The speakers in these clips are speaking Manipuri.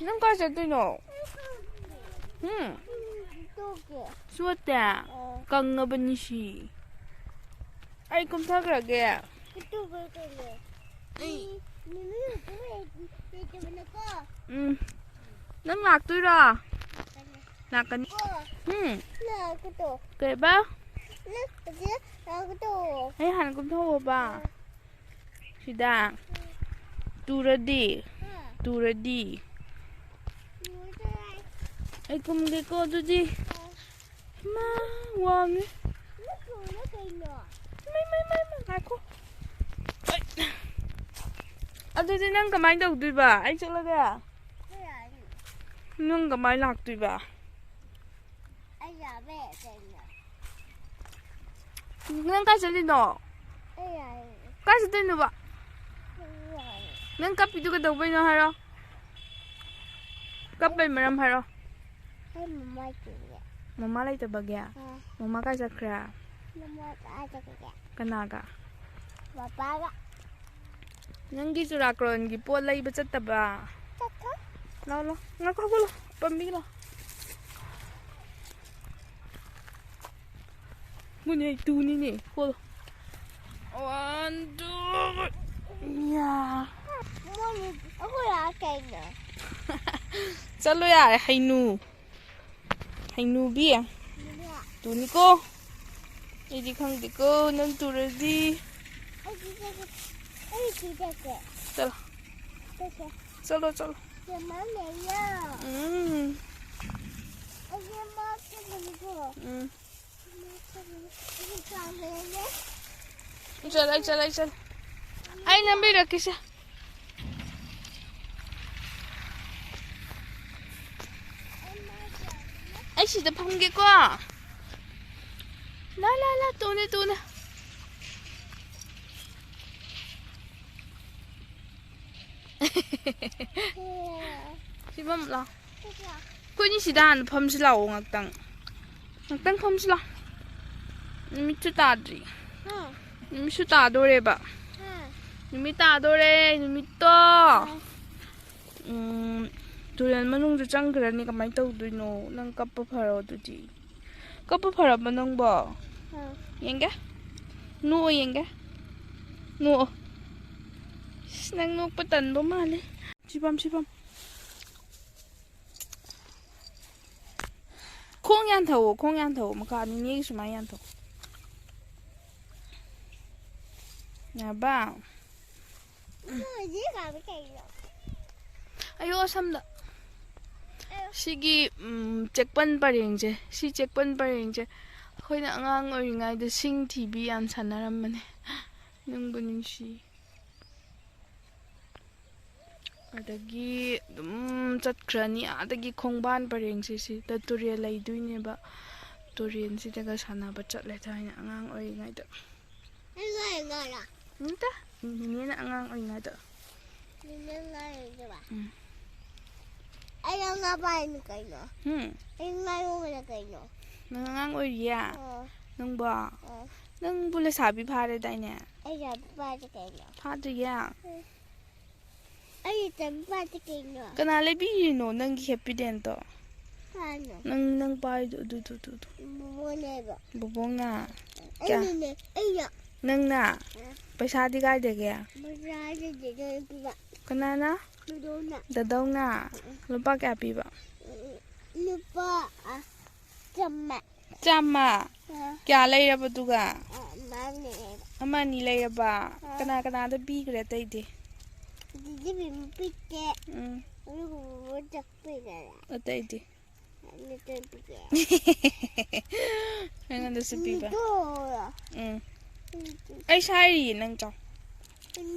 Nang ka sa tino? Suwate. Kang nga ba ni si? Ay, kumtagrage. Ay. Nang laktoy ra. Lakan. Kaya ba? Ay, han kumtawa ba? Sida. Turadi. Turadi. Ay, kumagay ko doon Ma, wang. May. Ako. Ay. Ato din ang kamay daw, diba? Ay, talaga. Nang kamay lak, diba? Ay, sabi. Nang kasalin, no? Kasalin, no ba? Nang kapitu ka daw ba yun, haro? Kapay maram, haro? Ay, mama kaya. Mama lay tabagya. Mama ka sakra. Mama ka kaya. Kanaga. Papa ka. Nang gisura kron gipo lay ba sa taba. Taka. Lalo. Ngakagulo. Pambila. Muna ito ni. Kulo. 1, 2. Yeah. Mama, ako lakay na. Salo ya, hainu. Hainu biya. Tuni ko. Idi kang di ko nang turadi. Ay, kita ke. Salo. Salo. Sama ya. Ay, mama ka ko. Chal. Ay, nambi rakhi siya. Ay, sida panggi ko. La, tuna. Si mama la. Kuni sidahan pam sila o ngagtang. Ngagtang pam sila. Nimitu tadri. Nimitu tadore ba? Nimitadore, nimito. Tuyan manung jang gerani kamay tau duino nang kappa pharo duji. Kappa phara manung ba? Yenga? No yenga? No. Nang nuk patan bo mali. Sipam. Kong yan tau maka ni suma yan tau. Ya ba? Ayo samda. Sigi checkpan paringje. Si checkpan paringje. Khoina angang oringai da sing TV an sanaram mane. Nang bunin si. Adagi chatkrani adagi khongban paringje si da turiya lai duine ba. Turian si daga sana ba chatle thaina angang oringai da. Ngala. Nta? Ni na angang oringai da. Ay, nga ba yun kayo? Ay, nga yung wala kayo. Nangangang oria. Nang ba? Nang bula sabi pare dai ne. Ay, sabi pare kayo. Pare ya. Ay, sabi pare kayo. Kana lebi no nang happy den to. Ano? Nang pai du. Bubong na. Kya? Ay, Nang na. Paisa di kai de kya? Kana na? Dadaw na. Lupa kya pi ba? Lupa. Chama. Kya lai ra ba tu ga? Mani. Ama ni lai ra ba? Kana da bi kre tai de. Di bi pite. Ulo tak pite. Atai de. Ni tak pite. Nang da su pi ba? Ay shari nang chaw.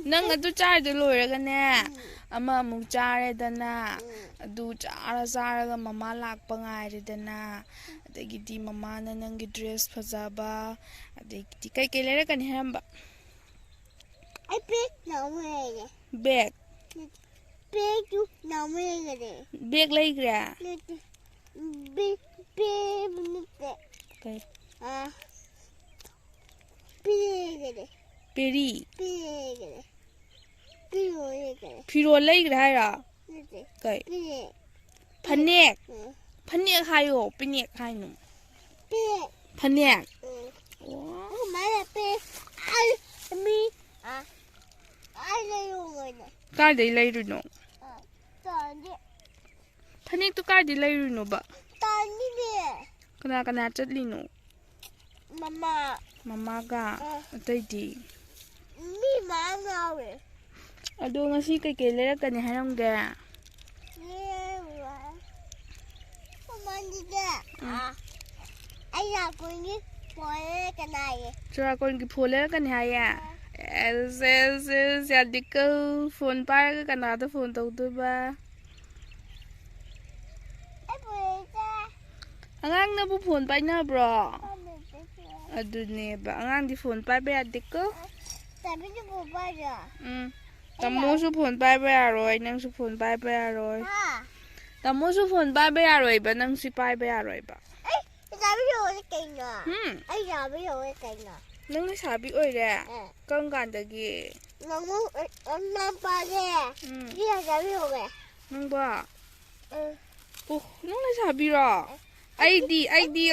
Nang adu char de loiraga ne. Ama mu chare dana. Adu chara mama lakpa ngaire dana. Adagidi mama na nangi dress fazaba. Adagidi kai lera kan heramba. Ay bag na umere. Bag. Bag tu na umere. Bag lai gra. Bag bunite. Kai. Pire. Peri. Pire. Piro lai gra ra. Kai. Pire. Panek. อืม Panek hayo. Panek hayo. เป๊ะ Panek. อืม Oh. ทำไมล่ะเป๊ะไอ้มีอ่ะไอ้เลยอยู่เลยนะ Kada ilayruno. อ่ะตอนนี้ Panek to kada ilayruno ba? ตอนนี้เนี่ย Kana chatlino. มาม่า Mama ga. Atay di. มีหมาเงาเลย Ado nga si kay lerakani hanong ga. เนี่ยหมาประมาณนี้แหละอ่ะไอ้อยากคุยนี่ปล่อยกันได้ Chura kon ki phole kan haya. Ya dikko phone pa ka kana to phone to tu ba. ไอ้ปุ๋ยจ้า Angang na bu phone pa na bro. พ่อหนูจะเชื่อ Ado ne ba angang di phone pa ba dikko. แต่ไม่จะบอกว่าจ้ะ Tamo su phone pa ba aroi nang su phone pa ba aroi. ค่ะ Tamo su phone pa ba aroi ba nang si pa ba aroi ba. เอ้ยจะไม่อยู่ในเก่งอ่ะไอ้จะไม่อยู่ในเก่งอ่ะ Nang na sabi oi re. เออ Kang ganda gi. น้องน้ำปลาเนี่ยที่จะไม่อยู่เลย Nang ba. เออ Oh, nang na sabi ra. ID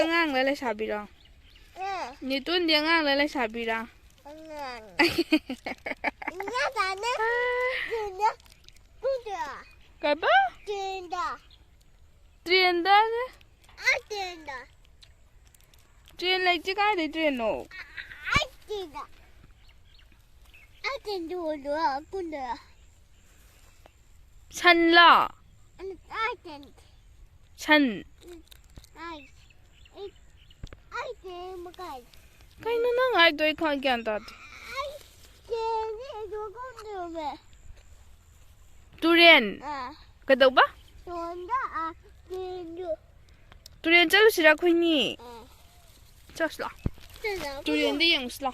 angang la sabi ra. เออ Ni tun dia ngang la sabi ra. งั้นงั้นแต่เนี่ยเดินเนี่ยดูเดี๋ยว Ka ba? เดินเดี๋ยว Train da ne? อ่ะเดินเดี๋ยว Train like chi ka de train no. อ่ะเดินเดี๋ยวอ่ะเดินดูดูอ่ะคุณเดี๋ยว Chan la. อันอ่ะเดิน Chan. ไอ้ไอ้เดินมาไกล Kai no nang ai doi khan kyan ta. ไอ้เดินนี่ดูคุณเดี๋ยวไหม Train. อ่ะ Ka daw ba? โดนได้อ่ะเดินอยู่ Train chalu sira khoi ni. อ่ะ Chas la. เดินแล้ว Train di yang sla.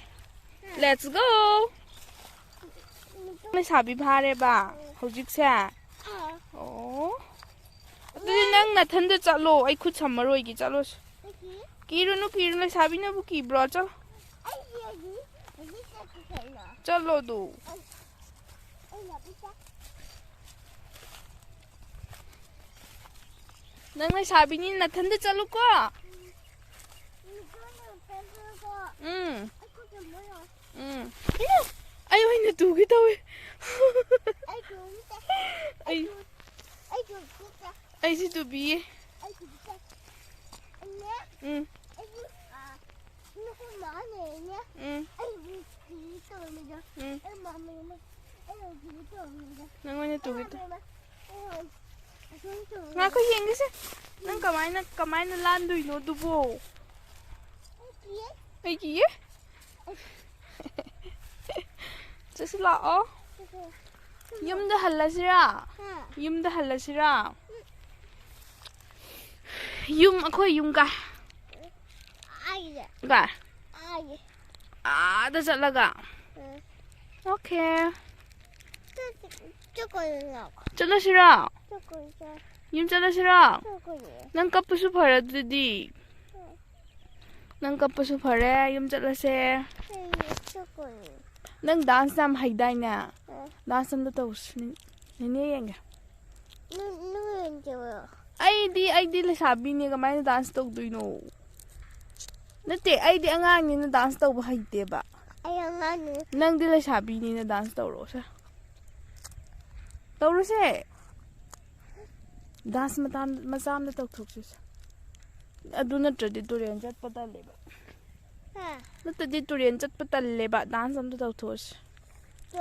Let's go. Mai sabi phare ba. Hojik sa. อ่ะ Oh. Adu nang na than da chalo ai khut samaroi gi chalo. เมื่อกี้ Kiru no lai sabi na bu ki bro chal. ไอ้เหี้ยนี่ไอ้นี่จะไปไหน Chalo do. ไอ้อย่าไปจ้ะ Nang lai sabi ni na than da chalo ko. มีตัวหนึ่งเป็นตัวก็ ไอ้กูจะไม่รอ Ay ay na tu kita we. ไอ้กูจะ Ay ไอ้กูจะ ay si tu bi. ไอ้กูจะอันเนี้ยไอ้กูนี่คือหมาเนี่ยไอ้กูผีตัวมันจะไอ้หมามันไอ้ผีตัวมันจะ Nang ay na tu kita. ไอ้ตัวตัว Nga ko yeng kasi. Nang kamay na landoy no tu bo. ไอ้เหี้ย Ay kiye. Just la oh. Yum da halla sira. ค่ะ Yum da halla sira. Yum akoy yum ka. ไอ้เนี่ย Ka. ไอ้ Ah, da chalaga. Okay. 这个人啊， Chala sira. 这个人， Yum chala sira. 这个人， Nang kapusu phara didi. Nang kapusu phara yum chala se. 这个人， Nang dance nam haidai na. Dance nam da tos. Ni yenga. 那个人就 Ay di la sabi ni kamay na dance tog do no. Nate ay di angang ni na dance tog ba haide ba. 哎呀，那你 Nang di la sabi ni na dance tog ro sa. Tog ro se. Dance masam na tog thok sa. Adu na traditorial chat pata le ba. 啊， Na traditorial chat pata le ba dance am tog thos. 对，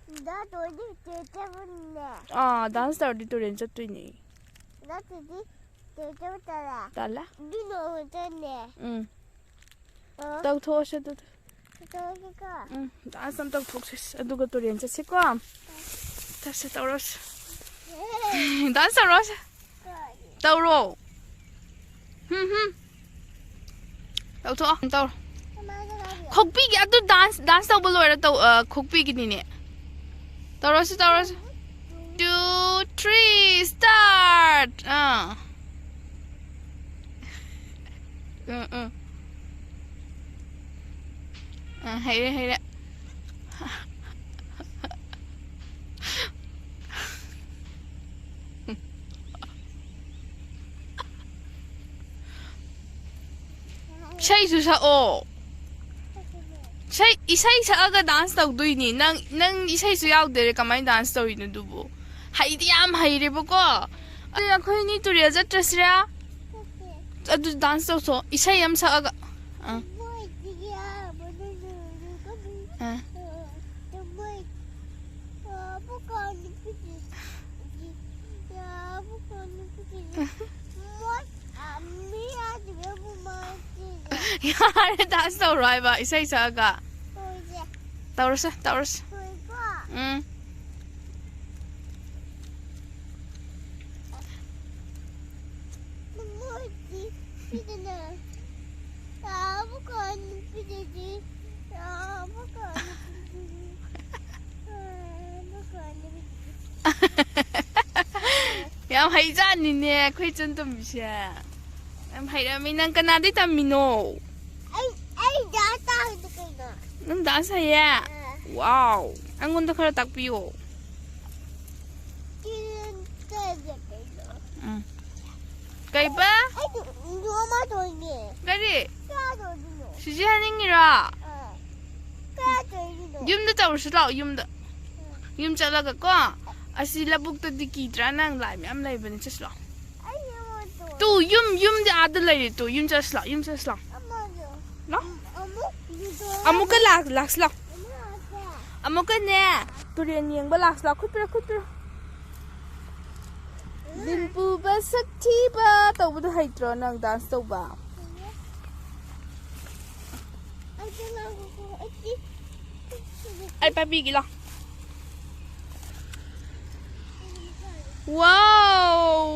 你那多你姐姐不呢？ Ah, dance traditorial chat tu ni. 那姐姐不得了， Tala. 你怎么真的？ Tog thos sa tu. 这个， Dance am tog thos sa. Adu ga torian chat si ko. Tas sa tawros. Dance tawros. Tawro. Tawro. Tawro. 他妈在哪里？ Khokpi gi adu dance taw bolo ra taw khokpi gi ni ne. Tawros. 2 3 start. Hay đấy. Isaisu sa'o. Isai sa'aga dance tawdoyni. Nang isaisu yaudere kamay dance tawino dubo. Haidi yam hairebo ko. Ay akoy ni turiya jatrasira. Adu dance tawso. Isai yam sa'aga. Yare dance tawray ba? Isai sa'aga. Tawrasa. Yam hay dyan nine. Ako'y dyan siya. Yam hay namin ng kanadi tamino. Ay, data ito kayo. Nang daan saya. Wow. Ang ganda ka na takpiyo. Kaya ba? Ay, luma to niya. Kari? Kaya to niyo. Sijihaning이라. Kaya to niyo. Yumda tawrasila. Yum chalaga ko. Asi labukta di kitra nang lai miyam lai bani chasla. Ay, luma to. Tu yum di ada lai tu. Yum chasla. No? Amo ka laksla. Amo ka ne. Turian yang ba laksla. Kutpira. Dimpuba saktiba. Tau ba haitro nang dance tau ba? Ay pabigi lang. Wow!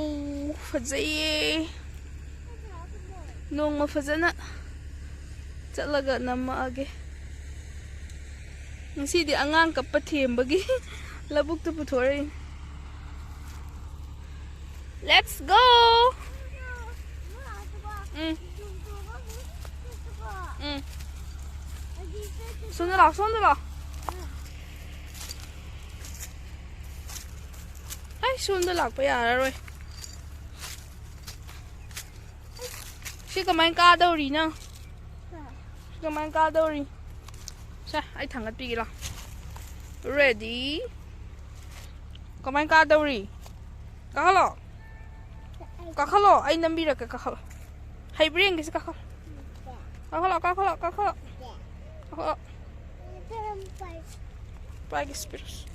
Fazay! Nung mafazana. Talaga na maagi. Nasi di angang kapatim bagi. Labukta putharaga. Let's go! 손들어. Ay, 손들어 pa yara rồi. Chị kamay ka daw rin na. Sa, ay tanggat pigil lang. Ready? Kamay ka daw rin. Kakalo. Ay nambira ka kakalo. Hay bring kasi kakalo. Kakalo. Pagi spiros.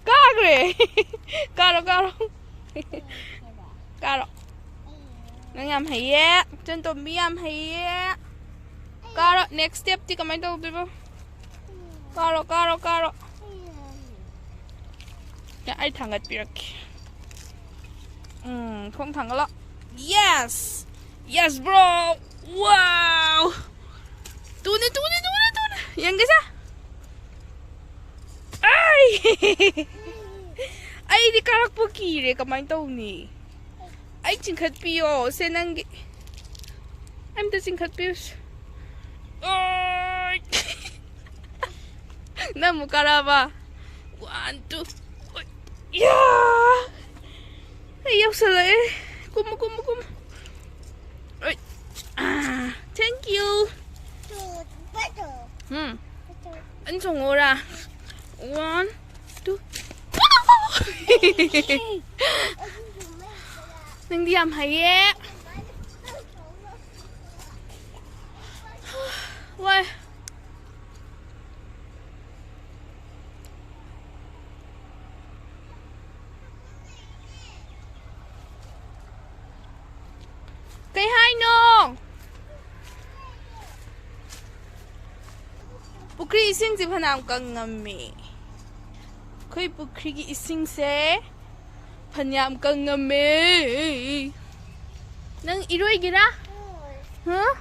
Kagre. Karo. Nangam haye. Chân tôm biam haye. Karo. Next step ti kamay daw bibo. Karo. Ya, ay tanggat pirak. Không thẳng Yes, bro. Wow. Tuna. Yang gisa. Ay, di karak po kire kamay daw ni. Ay, singkat piyo. Senang. I'm the singkat piyo. Ay. Namukara ba? 1, 2. Yeah. Ayaw sala eh. Kuma. Ay. Thank you. Anh chồng ngồi ra. 1, 2. Nang diam haye. Why? Cây hai nong. Pukri ising si panam kang ngami. Koi pukri ki ising se panam kang ngami. Nang iroy gira? Huh?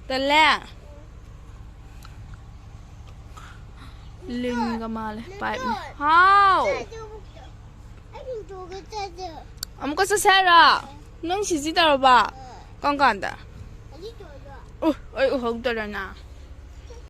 Tala. Ling gamale. Pipe. How? Amko sa Sarah. Nang sisi taro ba? Kang kanda. Ay, uhog tara na.